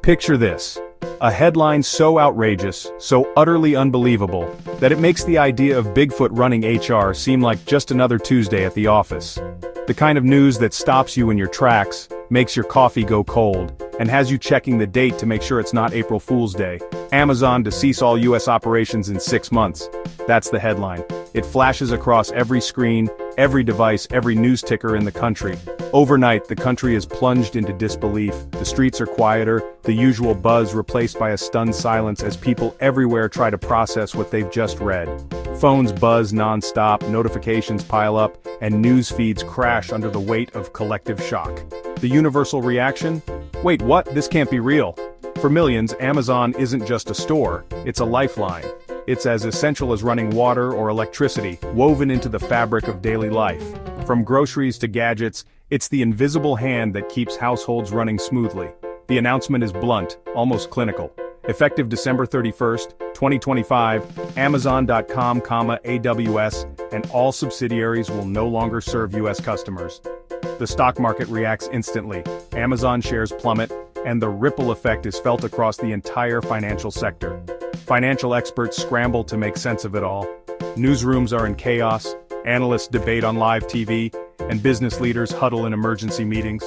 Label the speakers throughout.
Speaker 1: Picture this. A headline so outrageous, so utterly unbelievable, that it makes the idea of Bigfoot running HR seem like just another Tuesday at the office. The kind of news that stops you in your tracks, makes your coffee go cold, and has you checking the date to make sure it's not April Fool's Day. Amazon to cease all US operations in 6 months. That's the headline. It flashes across every screen, every device, every news ticker in the country. Overnight, the country is plunged into disbelief. The streets are quieter, the usual buzz replaced by a stunned silence as people everywhere try to process what they've just read. Phones buzz non-stop, notifications pile up, and news feeds crash under the weight of collective shock. The universal reaction? Wait, what? This can't be real. For millions, Amazon isn't just a store, it's a lifeline. It's as essential as running water or electricity, woven into the fabric of daily life. From groceries to gadgets, it's the invisible hand that keeps households running smoothly. The announcement is blunt, almost clinical. Effective December 31st, 2025, Amazon.com, AWS, and all subsidiaries will no longer serve US customers. The stock market reacts instantly, Amazon shares plummet, and the ripple effect is felt across the entire financial sector. Financial experts scramble to make sense of it all. Newsrooms are in chaos, analysts debate on live TV, and business leaders huddle in emergency meetings.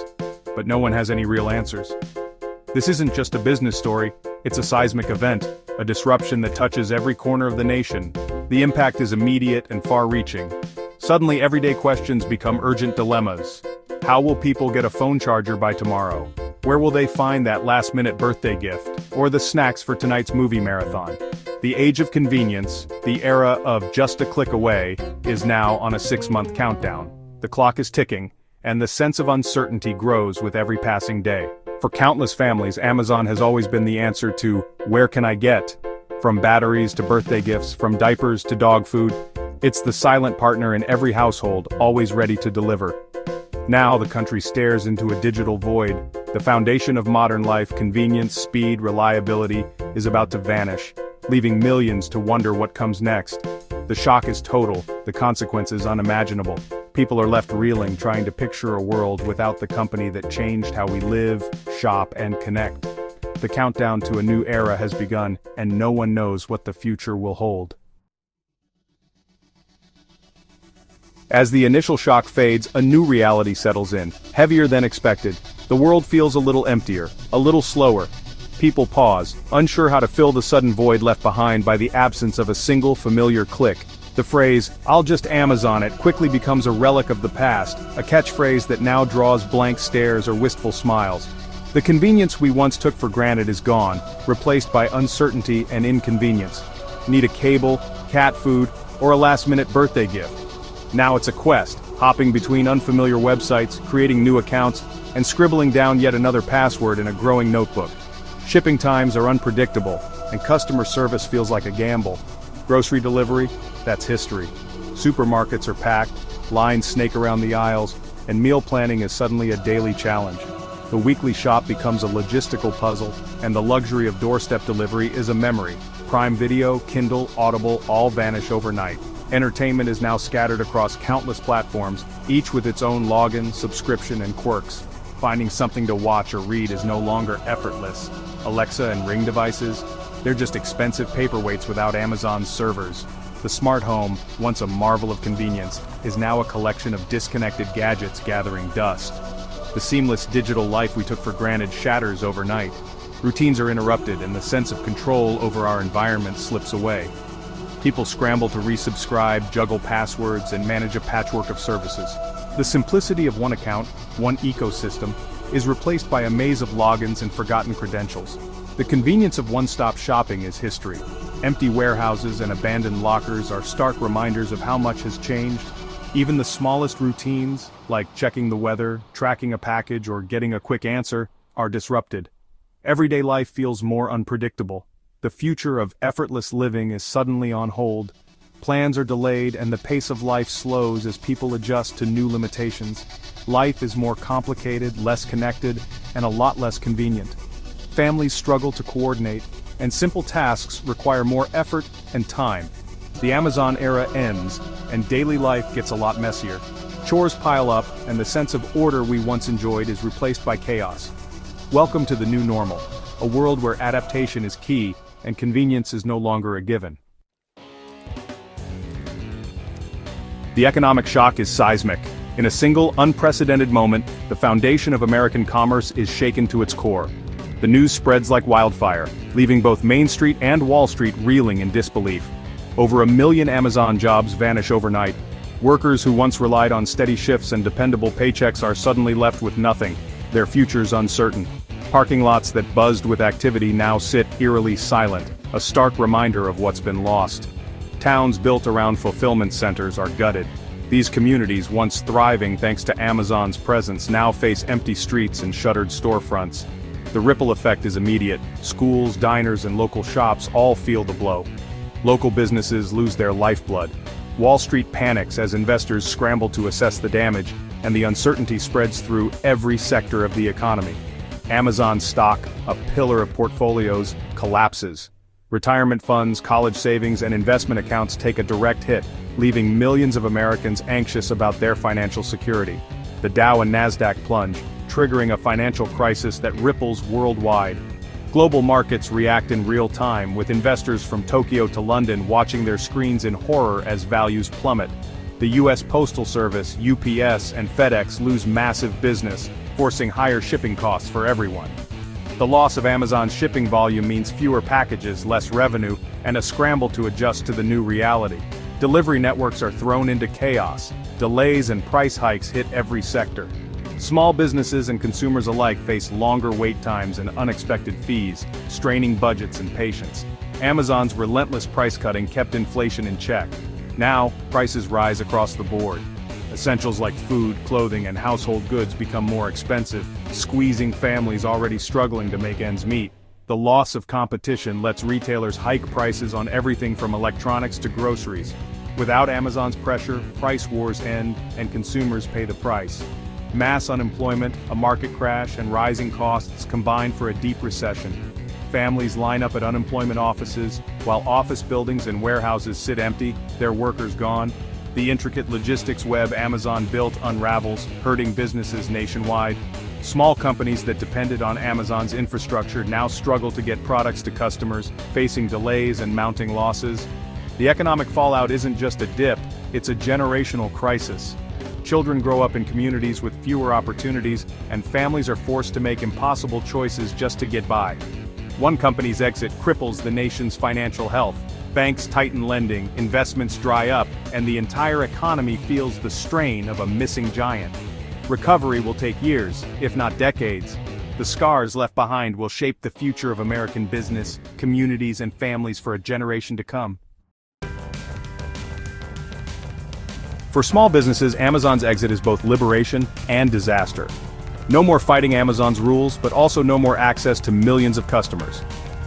Speaker 1: But no one has any real answers. This isn't just a business story, it's a seismic event, a disruption that touches every corner of the nation. The impact is immediate and far-reaching. Suddenly everyday questions become urgent dilemmas. How will people get a phone charger by tomorrow? Where will they find that last-minute birthday gift, or the snacks for tonight's movie marathon? The age of convenience, the era of just a click away, is now on a 6-month countdown. The clock is ticking, and the sense of uncertainty grows with every passing day. For countless families, Amazon has always been the answer to, where can I get? From batteries to birthday gifts, from diapers to dog food, it's the silent partner in every household, always ready to deliver. Now the country stares into a digital void. The foundation of modern life, convenience, speed, reliability, is about to vanish, leaving millions to wonder what comes next. The shock is total, the consequences unimaginable. People are left reeling, trying to picture a world without the company that changed how we live, shop, and connect. The countdown to a new era has begun, and no one knows what the future will hold. As the initial shock fades, a new reality settles in, heavier than expected. The world feels a little emptier, a little slower. People pause, unsure how to fill the sudden void left behind by the absence of a single familiar click. The phrase, "I'll just Amazon it," quickly becomes a relic of the past, a catchphrase that now draws blank stares or wistful smiles. The convenience we once took for granted is gone, replaced by uncertainty and inconvenience. Need a cable, cat food, or a last-minute birthday gift? Now it's a quest, hopping between unfamiliar websites, creating new accounts, and scribbling down yet another password in a growing notebook. Shipping times are unpredictable, and customer service feels like a gamble. Grocery delivery? That's history. Supermarkets are packed, lines snake around the aisles, and meal planning is suddenly a daily challenge. The weekly shop becomes a logistical puzzle, and the luxury of doorstep delivery is a memory. Prime Video, Kindle, Audible all vanish overnight. Entertainment is now scattered across countless platforms, each with its own login, subscription, and quirks. Finding something to watch or read is no longer effortless. Alexa and Ring devices? They're just expensive paperweights without Amazon's servers. The smart home, once a marvel of convenience, is now a collection of disconnected gadgets gathering dust. The seamless digital life we took for granted shatters overnight. Routines are interrupted and the sense of control over our environment slips away. People scramble to resubscribe, juggle passwords, and manage a patchwork of services. The simplicity of one account, one ecosystem, is replaced by a maze of logins and forgotten credentials. The convenience of one-stop shopping is history. Empty warehouses and abandoned lockers are stark reminders of how much has changed. Even the smallest routines, like checking the weather, tracking a package, or getting a quick answer, are disrupted. Everyday life feels more unpredictable. The future of effortless living is suddenly on hold. Plans are delayed and the pace of life slows as people adjust to new limitations. Life is more complicated, less connected, and a lot less convenient. Families struggle to coordinate, and simple tasks require more effort and time. The Amazon era ends, and daily life gets a lot messier. Chores pile up, and the sense of order we once enjoyed is replaced by chaos. Welcome to the new normal. a world where adaptation is key and convenience is no longer a given. The economic shock is seismic. In a single, unprecedented moment, the foundation of American commerce is shaken to its core. The news spreads like wildfire, leaving both Main Street and Wall Street reeling in disbelief. Over 1 million Amazon jobs vanish overnight. Workers who once relied on steady shifts and dependable paychecks are suddenly left with nothing, their futures uncertain. Parking lots that buzzed with activity now sit eerily silent, a stark reminder of what's been lost. Towns built around fulfillment centers are gutted. These communities, once thriving thanks to Amazon's presence, now face empty streets and shuttered storefronts. The ripple effect is immediate. Schools, diners, and local shops all feel the blow. Local businesses lose their lifeblood. Wall Street panics as investors scramble to assess the damage, and the uncertainty spreads through every sector of the economy. Amazon's stock, a pillar of portfolios, collapses. Retirement funds, college savings, and investment accounts take a direct hit, leaving millions of Americans anxious about their financial security. The Dow and Nasdaq plunge, triggering a financial crisis that ripples worldwide. Global markets react in real time, with investors from Tokyo to London watching their screens in horror as values plummet. The U.S. Postal Service, UPS, and FedEx lose massive business, forcing higher shipping costs for everyone. The loss of Amazon's shipping volume means fewer packages, less revenue, and a scramble to adjust to the new reality. Delivery networks are thrown into chaos. Delays and price hikes hit every sector. Small businesses and consumers alike face longer wait times and unexpected fees, straining budgets and patience. Amazon's relentless price cutting kept inflation in check. Now, prices rise across the board. Essentials like food, clothing, and household goods become more expensive, squeezing families already struggling to make ends meet. The loss of competition lets retailers hike prices on everything from electronics to groceries. Without Amazon's pressure, price wars end, and consumers pay the price. Mass unemployment, a market crash, and rising costs combine for a deep recession. Families line up at unemployment offices, while office buildings and warehouses sit empty, their workers gone. The intricate logistics web Amazon built unravels, hurting businesses nationwide. Small companies that depended on Amazon's infrastructure now struggle to get products to customers, facing delays and mounting losses. The economic fallout isn't just a dip, it's a generational crisis. Children grow up in communities with fewer opportunities, and families are forced to make impossible choices just to get by. One company's exit cripples the nation's financial health. Banks tighten lending, investments dry up, and the entire economy feels the strain of a missing giant. Recovery will take years, if not decades. The scars left behind will shape the future of American business, communities, and families for a generation to come. For small businesses, Amazon's exit is both liberation and disaster. No more fighting Amazon's rules, but also no more access to millions of customers.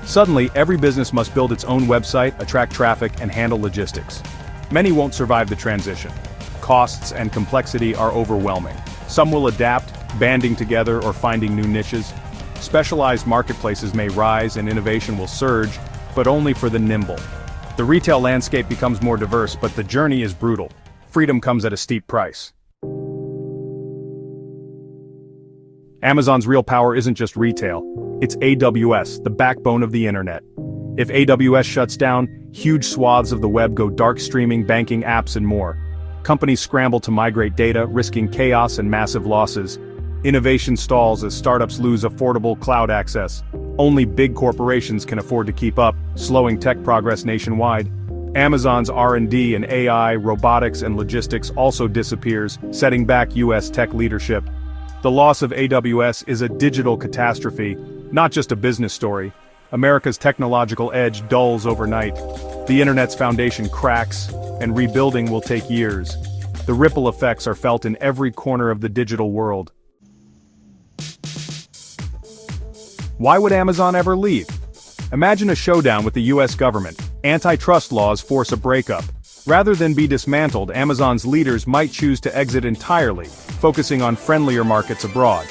Speaker 1: Suddenly, every business must build its own website, attract traffic, and handle logistics. Many won't survive the transition. Costs and complexity are overwhelming. Some will adapt, banding together or finding new niches. Specialized marketplaces may rise and innovation will surge, but only for the nimble. The retail landscape becomes more diverse, but the journey is brutal. Freedom comes at a steep price. Amazon's real power isn't just retail, it's AWS, the backbone of the internet. If AWS shuts down, huge swaths of the web go dark, streaming, banking, apps, and more. Companies scramble to migrate data, risking chaos and massive losses. Innovation stalls as startups lose affordable cloud access. Only big corporations can afford to keep up, slowing tech progress nationwide. Amazon's R&D in AI, robotics, and logistics also disappears, setting back US tech leadership. The loss of AWS is a digital catastrophe, not just a business story. America's technological edge dulls overnight. The internet's foundation cracks, and rebuilding will take years. The ripple effects are felt in every corner of the digital world. Why would Amazon ever leave? Imagine a showdown with the US government. Antitrust laws force a breakup. Rather than be dismantled, Amazon's leaders might choose to exit entirely, focusing on friendlier markets abroad.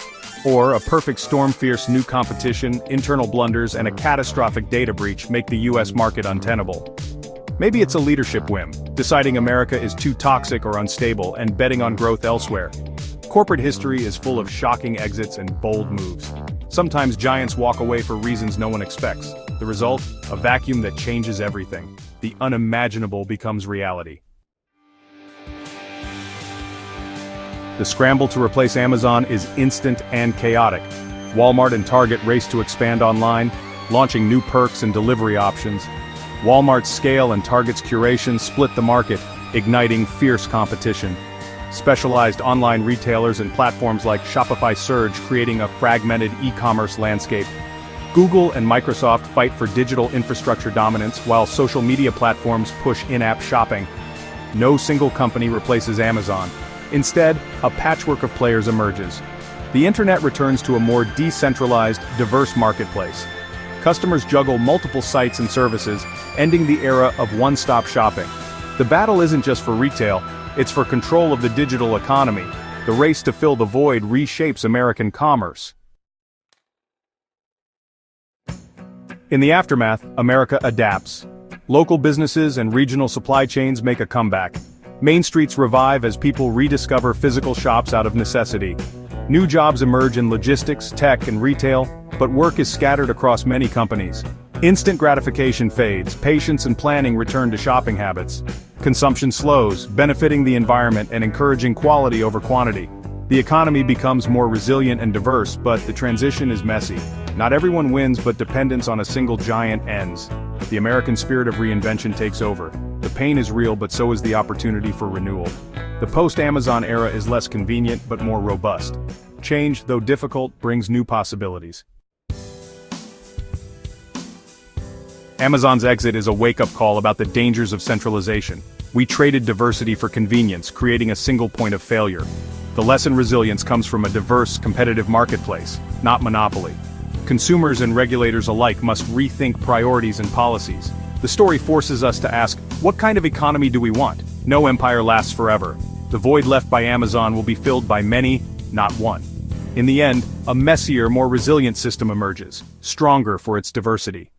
Speaker 1: Or a perfect storm, fierce new competition, internal blunders, and a catastrophic data breach make the US market untenable. Maybe it's a leadership whim, deciding America is too toxic or unstable and betting on growth elsewhere. Corporate history is full of shocking exits and bold moves. Sometimes giants walk away for reasons no one expects. The result? A vacuum that changes everything. The unimaginable becomes reality. The scramble to replace Amazon is instant and chaotic. Walmart and Target race to expand online, launching new perks and delivery options. Walmart's scale and Target's curation split the market, igniting fierce competition. Specialized online retailers and platforms like Shopify surge, creating a fragmented e-commerce landscape. Google and Microsoft fight for digital infrastructure dominance, while social media platforms push in-app shopping. No single company replaces Amazon. Instead, a patchwork of players emerges. The internet returns to a more decentralized, diverse marketplace. Customers juggle multiple sites and services, ending the era of one-stop shopping. The battle isn't just for retail, it's for control of the digital economy. The race to fill the void reshapes American commerce. In the aftermath, America adapts. Local businesses and regional supply chains make a comeback. Main streets revive as people rediscover physical shops out of necessity. New jobs emerge in logistics, tech, and retail, but work is scattered across many companies. Instant gratification fades, patience and planning return to shopping habits. Consumption slows, benefiting the environment and encouraging quality over quantity. The economy becomes more resilient and diverse, but the transition is messy. Not everyone wins, but dependence on a single giant ends. The American spirit of reinvention takes over. The pain is real, but so is the opportunity for renewal. The post-Amazon era is less convenient, but more robust. Change, though difficult, brings new possibilities. Amazon's exit is a wake-up call about the dangers of centralization. We traded diversity for convenience, creating a single point of failure. The lesson: resilience comes from a diverse, competitive marketplace, not monopoly. Consumers and regulators alike must rethink priorities and policies. The story forces us to ask, what kind of economy do we want? No empire lasts forever. The void left by Amazon will be filled by many, not one. In the end, a messier, more resilient system emerges, stronger for its diversity.